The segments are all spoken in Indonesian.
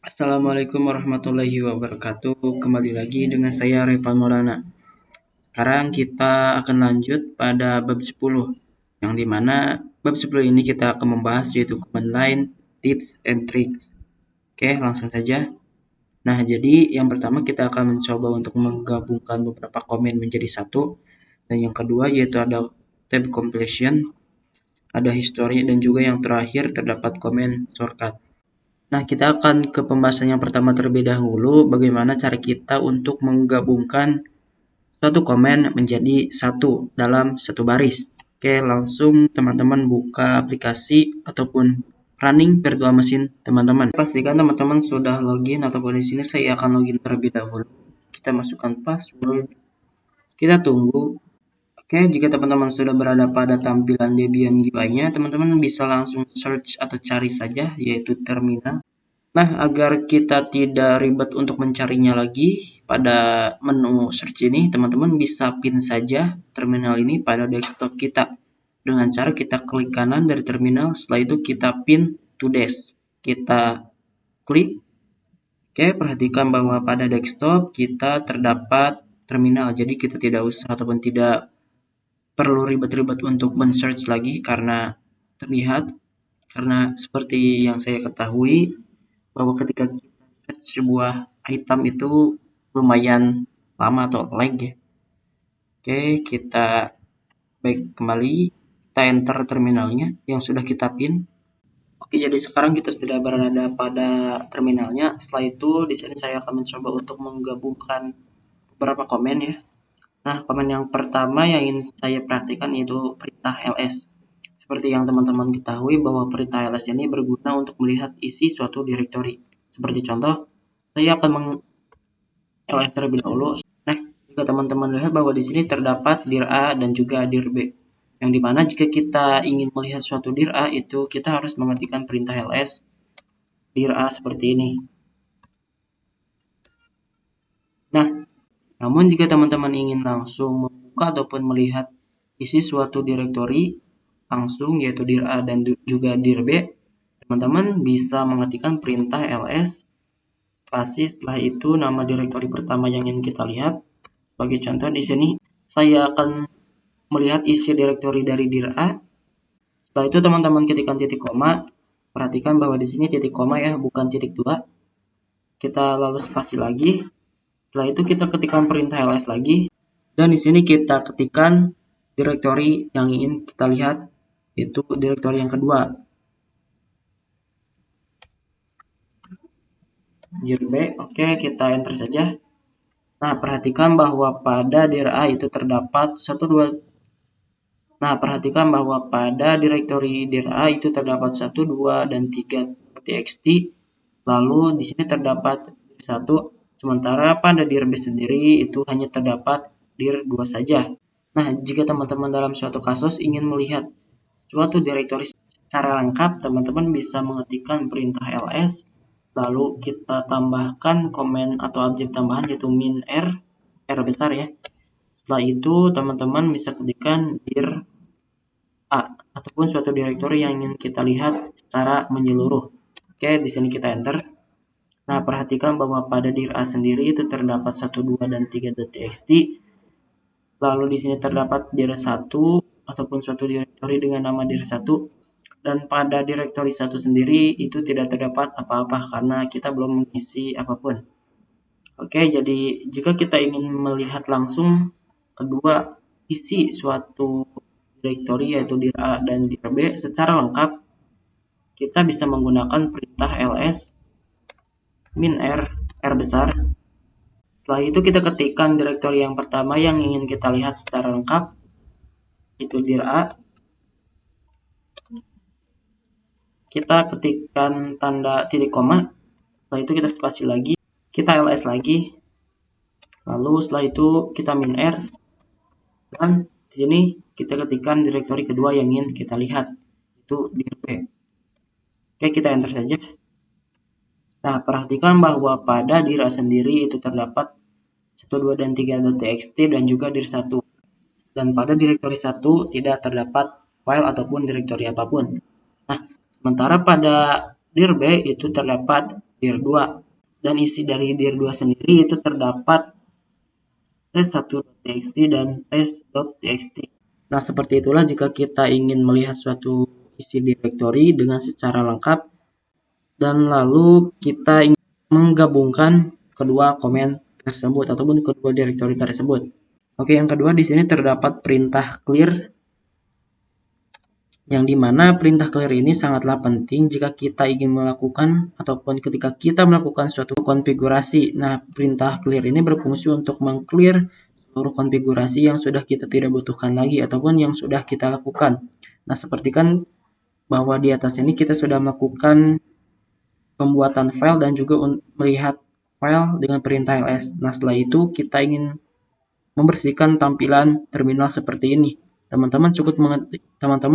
Assalamualaikum warahmatullahi wabarakatuh. Kembali lagi dengan saya Revan Maulana. Sekarang kita akan lanjut pada bab 10, yang dimana bab 10 ini kita akan membahas yaitu command line, tips, and tricks. Oke, langsung saja. Nah, jadi yang pertama kita akan mencoba untuk menggabungkan beberapa komen menjadi satu. Dan yang kedua yaitu ada tab completion, ada history, dan juga yang terakhir terdapat komen shortcut. Nah, kita akan ke pembahasan yang pertama terlebih dahulu, bagaimana cara kita untuk menggabungkan suatu komen menjadi satu dalam satu baris. Oke, langsung teman-teman buka aplikasi ataupun running virtual machine teman-teman. Pastikan teman-teman sudah login ataupun di sini saya akan login terlebih dahulu. Kita masukkan password. Kita tunggu. Oke, jika teman-teman sudah berada pada tampilan Debian GUI-nya, teman-teman bisa langsung search atau cari saja, yaitu terminal. Nah, agar kita tidak ribet untuk mencarinya lagi pada menu search ini, teman-teman bisa pin saja terminal ini pada desktop kita. Dengan cara kita klik kanan dari terminal, setelah itu kita pin to desk. Kita klik. Oke, perhatikan bahwa pada desktop kita terdapat terminal. Jadi kita tidak usah ataupun tidak perlu ribet-ribet untuk men-search lagi karena terlihat. Karena seperti yang saya ketahui, bahwa ketika kita search sebuah item itu lumayan lama atau lag ya. Oke, kita back kembali, kita enter terminalnya yang sudah kita pin. Oke, jadi sekarang kita sudah berada pada terminalnya. Setelah itu di sini saya akan mencoba untuk menggabungkan beberapa komen ya. Nah, komen yang pertama yang ingin saya perhatikan yaitu perintah ls. Seperti yang teman-teman ketahui bahwa perintah ls ini berguna untuk melihat isi suatu directory. Seperti contoh, saya akan ls terlebih dahulu. Nah, jika teman-teman lihat bahwa di sini terdapat dir A dan juga dir B. Yang dimana jika kita ingin melihat suatu dir A itu kita harus mengetikkan perintah ls dir A seperti ini. Nah, namun jika teman-teman ingin langsung membuka ataupun melihat isi suatu directory langsung yaitu dir A dan juga dir B, teman-teman bisa mengetikkan perintah ls spasi setelah itu nama directory pertama yang ingin kita lihat. Sebagai contoh di sini saya akan melihat isi directory dari dir A. Setelah itu teman-teman ketikkan titik koma. Perhatikan bahwa di sini titik koma ya, bukan titik 2. Kita lalu spasi lagi. Setelah itu kita ketikkan perintah ls lagi. Dan di sini kita ketikkan directory yang ingin kita lihat, yaitu directory yang kedua, dir B. Oke, kita enter saja. Nah, perhatikan bahwa pada dir A itu terdapat 1, 2. Nah, perhatikan bahwa pada directory dir A itu terdapat 1, 2, dan 3 txt. Lalu di sini terdapat dir 1, sementara pada dir B sendiri itu hanya terdapat dir 2 saja. Nah, jika teman-teman dalam suatu kasus ingin melihat suatu directory secara lengkap, teman-teman bisa mengetikkan perintah ls, lalu kita tambahkan komen atau objek tambahan yaitu min r besar ya. Setelah itu teman-teman bisa ketikkan dir A ataupun suatu directory yang ingin kita lihat secara menyeluruh. Oke, di sini kita enter. Nah, perhatikan bahwa pada dir A sendiri itu terdapat 1, 2, dan 3 txt. Lalu di sini terdapat dir 1 ataupun suatu directory dengan nama dir 1. Dan pada directory 1 sendiri itu tidak terdapat apa-apa karena kita belum mengisi apapun. Oke, jadi jika kita ingin melihat langsung kedua isi suatu directory yaitu dir A dan dir B secara lengkap, kita bisa menggunakan perintah ls min r besar. Setelah itu kita ketikkan directory yang pertama yang ingin kita lihat secara lengkap, itu dir A. Kita ketikkan tanda titik koma. Setelah itu kita spasi lagi, kita ls lagi. Lalu setelah itu kita min r. Dan di sini kita ketikkan directory kedua yang ingin kita lihat, itu dir B. Oke, kita enter saja. Nah, perhatikan bahwa pada dir A sendiri itu terdapat 1, 2, dan 3 txt dan juga dir 1. Dan pada directory 1 tidak terdapat file ataupun directory apapun. Nah, sementara pada dir B itu terdapat dir2. Dan isi dari dir2 sendiri itu terdapat tes1.txt dan tes.txt. Nah, seperti itulah jika kita ingin melihat suatu isi direktori dengan secara lengkap dan lalu kita ingin menggabungkan kedua komen tersebut ataupun kedua direktori tersebut. Oke, yang kedua di sini terdapat perintah clear, yang dimana perintah clear ini sangatlah penting jika kita ingin melakukan ataupun ketika kita melakukan suatu konfigurasi. Nah, perintah clear ini berfungsi untuk meng-clear seluruh konfigurasi yang sudah kita tidak butuhkan lagi ataupun yang sudah kita lakukan. Nah, seperti kan bahwa di atas ini kita sudah melakukan pembuatan file dan juga melihat file dengan perintah ls. Nah, setelah itu kita ingin membersihkan tampilan terminal seperti ini. Teman-teman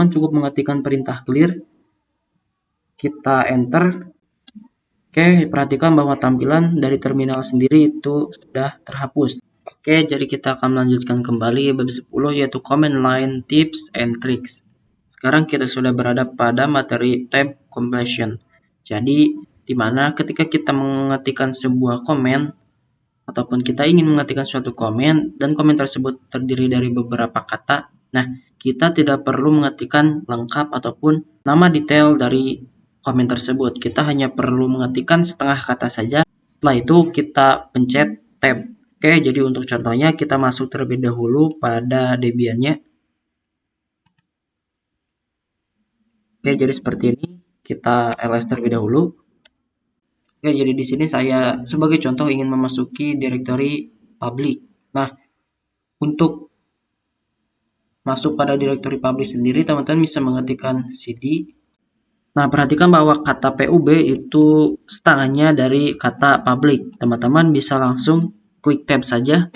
cukup mengetikkan perintah clear, kita enter. Oke, perhatikan bahwa tampilan dari terminal sendiri itu sudah terhapus. Oke, jadi kita akan melanjutkan kembali bab 10 yaitu command line tips and tricks. Sekarang kita sudah berada pada materi tab completion. Jadi, di mana ketika kita mengetikkan sebuah komen ataupun kita ingin mengetikkan suatu komen dan komen tersebut terdiri dari beberapa kata, nah, kita tidak perlu mengetikkan lengkap ataupun nama detail dari komen tersebut. Kita hanya perlu mengetikkan setengah kata saja. Setelah itu kita pencet tab. Oke, jadi untuk contohnya kita masuk terlebih dahulu pada Debian-nya. Oke, jadi seperti ini. Kita ls terlebih dahulu. Oke, jadi di sini saya sebagai contoh ingin memasuki direktori public. Nah, untuk masuk pada direktori public sendiri, teman-teman bisa mengetikkan cd. Nah, perhatikan bahwa kata pub itu setengahnya dari kata public. Teman-teman bisa langsung klik tab saja.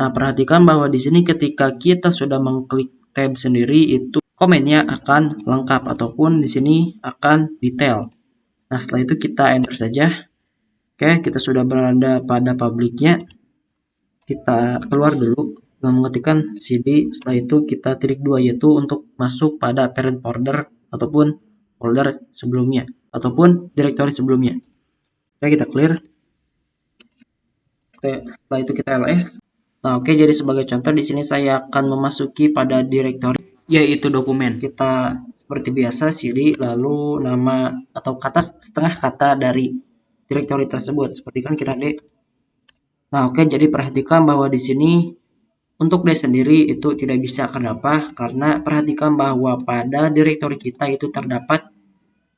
Nah, perhatikan bahwa di sini ketika kita sudah mengklik tab sendiri, itu komennya akan lengkap ataupun di sini akan detail. Nah, setelah itu kita enter saja. Oke, kita sudah berada pada publiknya. Kita keluar dulu dengan mengetikkan cd, setelah itu kita titik 2 yaitu untuk masuk pada parent folder ataupun folder sebelumnya ataupun direktori sebelumnya. Oke, kita clear. Oke, setelah itu kita ls. Nah, oke, jadi sebagai contoh di sini saya akan memasuki pada direktori yaitu dokumen. Kita seperti biasa cd lalu nama atau kata setengah kata dari direktori tersebut seperti kan kita D. Nah, oke, jadi perhatikan bahwa di sini untuk D sendiri itu tidak bisa. Kenapa? Karena perhatikan bahwa pada direktori kita itu terdapat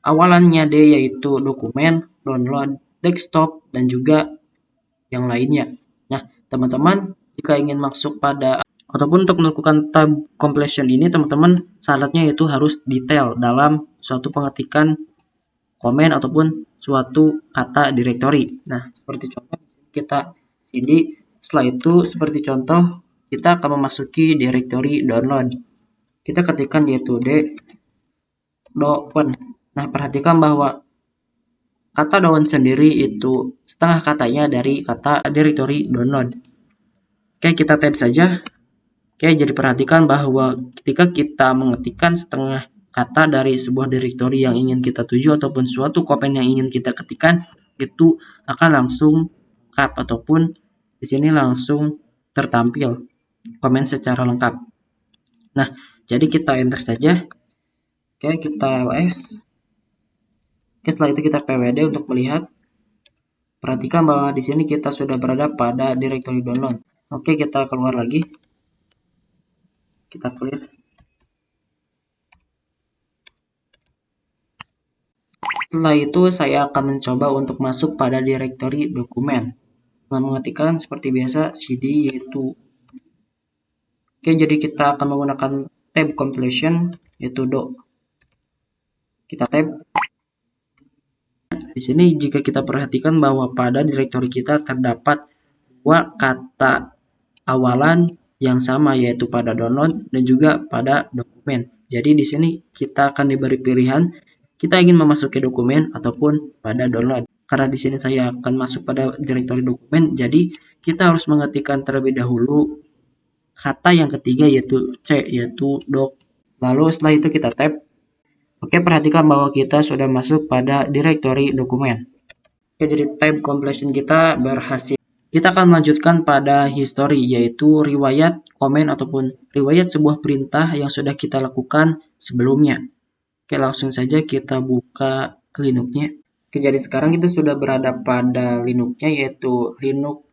awalannya D yaitu dokumen, download, desktop, dan juga yang lainnya. Nah, teman-teman jika ingin masuk pada ataupun untuk melakukan tab completion ini, teman-teman syaratnya itu harus detail dalam suatu pengetikan komen ataupun suatu kata direktori. Nah, seperti contoh kita cd, setelah itu seperti contoh kita akan memasuki direktori download. Kita ketikkan yaitu d down. Nah, perhatikan bahwa kata down sendiri itu setengah katanya dari kata direktori download. Oke, kita tab saja. Oke, jadi perhatikan bahwa ketika kita mengetikkan setengah kata dari sebuah direktori yang ingin kita tuju ataupun suatu komen yang ingin kita ketikkan, itu akan langsung lengkap ataupun di sini langsung tertampil komen secara lengkap. Nah, jadi kita enter saja. Oke, kita ls. Oke, setelah itu kita pwd untuk melihat. Perhatikan bahwa di sini kita sudah berada pada direktori download. Oke, kita keluar lagi. Kita clear. Setelah itu saya akan mencoba untuk masuk pada direktori dokumen. Dengan mengetikkan seperti biasa cd yaitu. Oke, jadi kita akan menggunakan tab completion yaitu do. Kita tab. Di sini jika kita perhatikan bahwa pada direktori kita terdapat dua kata awalan yang sama yaitu pada download dan juga pada dokumen. Jadi di sini kita akan diberi pilihan kita ingin memasuki dokumen ataupun pada download. Karena di sini saya akan masuk pada direktori dokumen, jadi kita harus mengetikkan terlebih dahulu kata yang ketiga yaitu C yaitu doc. Lalu setelah itu kita tab. Oke, perhatikan bahwa kita sudah masuk pada direktori dokumen. Oke, jadi tab completion kita berhasil. Kita akan melanjutkan pada history, yaitu riwayat komen ataupun riwayat sebuah perintah yang sudah kita lakukan sebelumnya. Oke, langsung saja kita buka Linux-nya. Oke, jadi sekarang kita sudah berada pada Linux-nya, yaitu Linux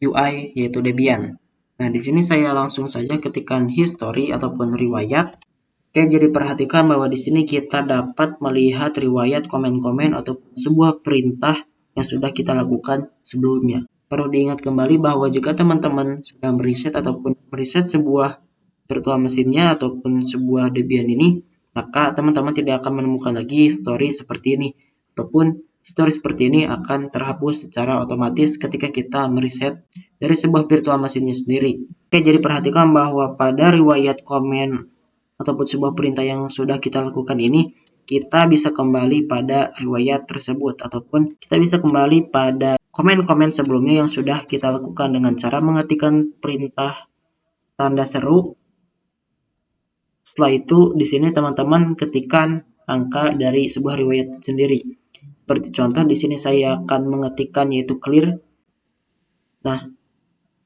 UI, yaitu Debian. Nah, di sini saya langsung saja ketikkan history ataupun riwayat. Oke, jadi perhatikan bahwa di sini kita dapat melihat riwayat komen-komen atau sebuah perintah yang sudah kita lakukan sebelumnya. Perlu diingat kembali bahwa jika teman-teman sudah meriset ataupun meriset sebuah virtual mesinnya ataupun sebuah Debian ini, maka teman-teman tidak akan menemukan lagi history seperti ini. Ataupun history seperti ini akan terhapus secara otomatis ketika kita meriset dari sebuah virtual mesinnya sendiri. Oke, jadi perhatikan bahwa pada riwayat komen ataupun sebuah perintah yang sudah kita lakukan ini, kita bisa kembali pada riwayat tersebut ataupun kita bisa kembali pada komen-komen sebelumnya yang sudah kita lakukan dengan cara mengetikkan perintah tanda seru. Setelah itu di sini teman-teman ketikkan angka dari sebuah riwayat sendiri. Seperti contoh di sini saya akan mengetikkan yaitu clear. Nah,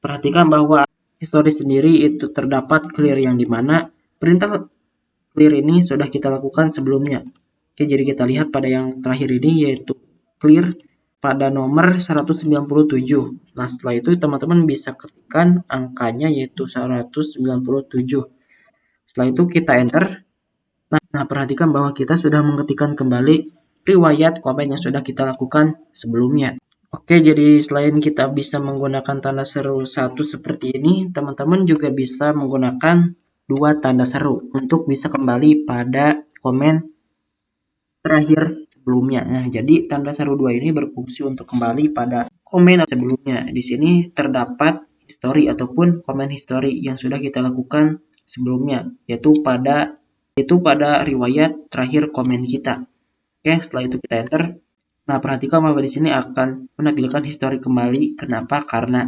perhatikan bahwa histori sendiri itu terdapat clear yang dimana perintah clear ini sudah kita lakukan sebelumnya. Oke, jadi kita lihat pada yang terakhir ini yaitu clear pada nomor 197. Nah, setelah itu teman-teman bisa ketikkan angkanya yaitu 197. Setelah itu kita enter. Nah, perhatikan bahwa kita sudah mengetikkan kembali riwayat komen yang sudah kita lakukan sebelumnya. Oke, jadi selain kita bisa menggunakan tanda seru satu seperti ini, teman-teman juga bisa menggunakan dua tanda seru untuk bisa kembali pada komen terakhir sebelumnya. Nah, jadi tanda seru 2 ini berfungsi untuk kembali pada komen sebelumnya. Di sini terdapat history ataupun komen history yang sudah kita lakukan sebelumnya, yaitu pada riwayat terakhir komen kita. Oke, setelah itu kita enter. Nah, perhatikan bahwa di sini akan menampilkan history kembali. Kenapa? Karena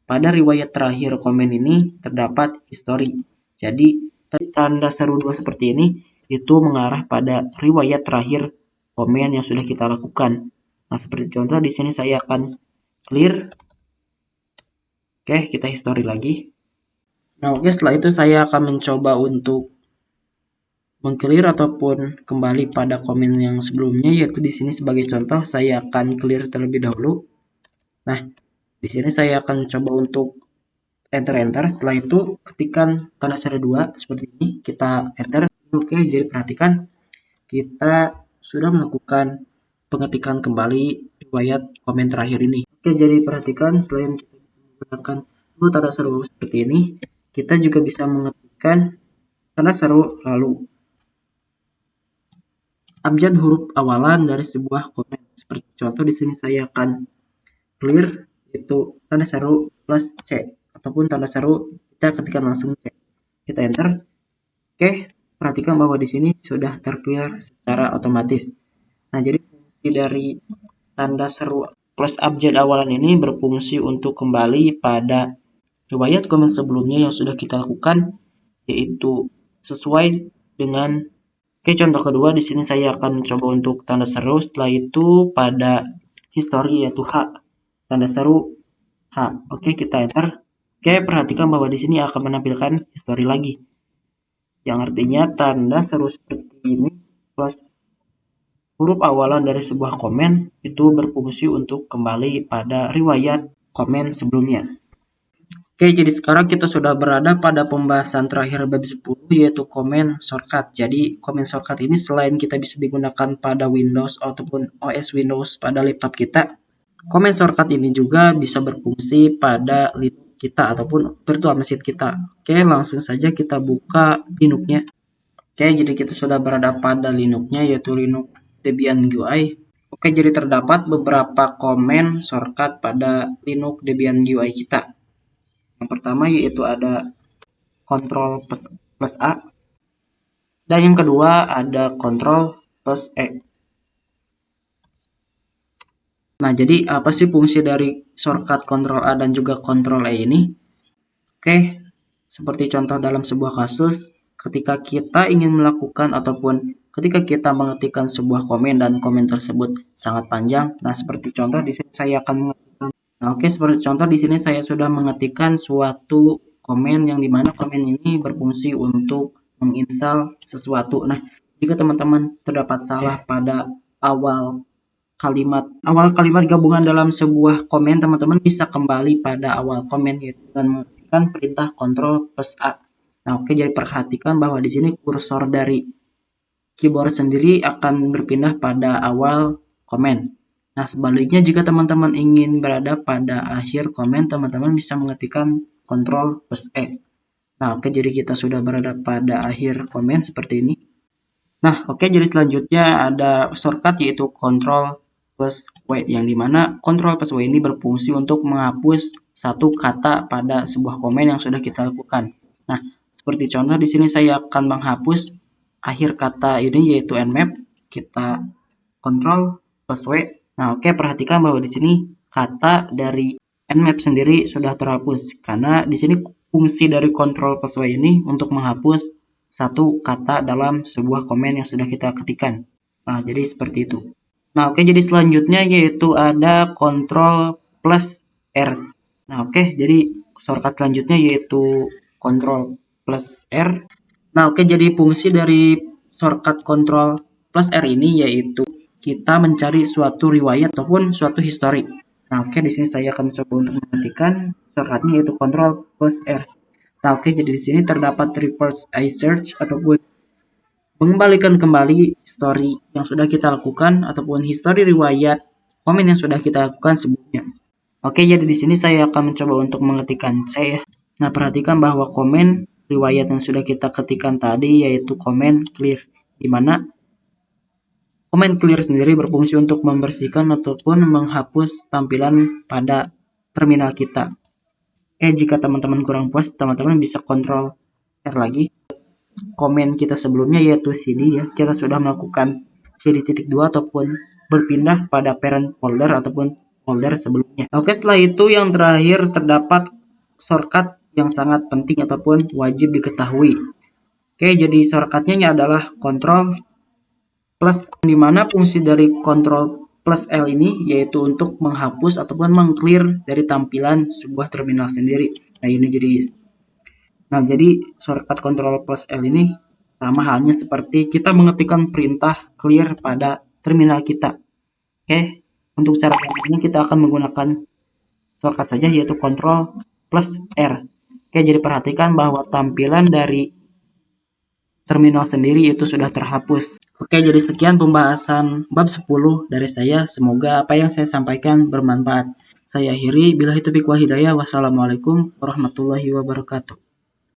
pada riwayat terakhir komen ini terdapat history. Jadi, tanda seru 2 seperti ini itu mengarah pada riwayat terakhir komen yang sudah kita lakukan. Nah, seperti contoh di sini saya akan clear. Oke, kita history lagi. Nah, oke, setelah itu saya akan mencoba untuk meng-clear ataupun kembali pada komen yang sebelumnya, yaitu di sini sebagai contoh saya akan clear terlebih dahulu. Nah, di sini saya akan coba untuk enter. Setelah itu ketikkan tanda seru 2 seperti ini, kita enter. Oke, jadi perhatikan kita sudah melakukan pengetikan kembali riwayat komen terakhir ini. Oke, jadi perhatikan selain kita menggunakan dua tanda seru seperti ini, kita juga bisa mengetikkan tanda seru lalu abjad huruf awalan dari sebuah komen. Seperti contoh di sini saya akan clear itu tanda seru plus C ataupun tanda seru kita ketikkan langsung C. Kita enter. Oke, perhatikan bahwa di sini sudah terclear secara otomatis. Nah, jadi fungsi dari tanda seru plus abjad awalan ini berfungsi untuk kembali pada riwayat komen sebelumnya yang sudah kita lakukan, yaitu sesuai dengan contoh kedua di sini saya akan coba untuk tanda seru. Setelah itu pada history yaitu H, tanda seru H. Oke, kita enter. Oke, perhatikan bahwa di sini akan menampilkan history lagi. Yang artinya tanda seru seperti ini plus huruf awalan dari sebuah komen itu berfungsi untuk kembali pada riwayat komen sebelumnya. Oke, jadi sekarang kita sudah berada pada pembahasan terakhir bab 10 yaitu comment shortcut. Jadi comment shortcut ini selain kita bisa digunakan pada Windows ataupun OS Windows pada laptop kita, comment shortcut ini juga bisa berfungsi pada Linux kita ataupun virtual machine kita. Oke, langsung saja kita buka Linux-nya. Oke, jadi kita sudah berada pada Linux-nya yaitu Linux Debian UI. Oke, jadi terdapat beberapa comment shortcut pada Linux Debian UI kita. Yang pertama yaitu ada Ctrl plus A. Dan yang kedua ada Ctrl plus E. Nah, jadi apa sih fungsi dari shortcut Ctrl A dan juga Ctrl E ini? Oke, seperti contoh dalam sebuah kasus, ketika kita ingin melakukan ataupun ketika kita mengetikkan sebuah komen dan komen tersebut sangat panjang. Nah, seperti contoh di sini saya akan mengetikkan. Nah, oke, seperti contoh di sini saya sudah mengetikkan suatu komen yang dimana komen ini berfungsi untuk menginstal sesuatu. Nah, jika teman-teman terdapat salah pada awal kalimat gabungan dalam sebuah komen, teman-teman bisa kembali pada awal komen yaitu dan mengetikkan perintah Ctrl+A. Nah, oke, jadi perhatikan bahwa di sini kursor dari keyboard sendiri akan berpindah pada awal komen. Nah, sebaliknya jika teman-teman ingin berada pada akhir komen, teman-teman bisa mengetikkan Ctrl+E. Nah, oke, jadi kita sudah berada pada akhir komen seperti ini. Nah, oke, jadi selanjutnya ada shortcut yaitu Ctrl+W, yang dimana Ctrl+W ini berfungsi untuk menghapus satu kata pada sebuah komen yang sudah kita lakukan. Nah, seperti contoh di sini saya akan menghapus akhir kata ini yaitu nmap. Kita Ctrl+W. Nah, oke, perhatikan bahwa di sini kata dari nmap sendiri sudah terhapus karena di sini fungsi dari Ctrl+W ini untuk menghapus satu kata dalam sebuah komen yang sudah kita ketikkan. Nah, jadi seperti itu. Nah, oke, jadi selanjutnya yaitu ada Ctrl+R. Nah, oke, jadi shortcut selanjutnya yaitu Ctrl+R. Nah, oke, jadi fungsi dari shortcut Ctrl+R ini yaitu kita mencari suatu riwayat ataupun suatu histori. Nah, oke, di sini saya akan mencoba untuk mengetikkan shortcutnya yaitu Ctrl+R. Nah, oke, jadi di sini terdapat reverse search ataupun mengembalikan kembali histori yang sudah kita lakukan ataupun histori riwayat komen yang sudah kita lakukan sebelumnya. Oke, jadi di sini saya akan mencoba untuk mengetikkan C. Nah, perhatikan bahwa komen riwayat yang sudah kita ketikkan tadi yaitu komen clear, di mana komen clear sendiri berfungsi untuk membersihkan ataupun menghapus tampilan pada terminal kita. Oke, jika teman-teman kurang puas, teman-teman bisa Ctrl R lagi. Komen kita sebelumnya yaitu CD ya, kita sudah melakukan CD.2 ataupun berpindah pada parent folder ataupun folder sebelumnya. Oke, setelah itu yang terakhir terdapat shortcut yang sangat penting ataupun wajib diketahui. Oke, jadi shortcutnya adalah Ctrl+, di mana fungsi dari Ctrl+L ini yaitu untuk menghapus ataupun mengclear dari tampilan sebuah terminal sendiri. Nah, jadi shortcut Ctrl+L ini sama halnya seperti kita mengetikkan perintah clear pada terminal kita. Oke, untuk cara ini kita akan menggunakan shortcut saja yaitu Ctrl+R. Oke, jadi perhatikan bahwa tampilan dari terminal sendiri itu sudah terhapus. Oke, jadi sekian pembahasan bab 10 dari saya. Semoga apa yang saya sampaikan bermanfaat. Saya akhiri, billahi taufiq wal hidayah. Wassalamualaikum warahmatullahi wabarakatuh.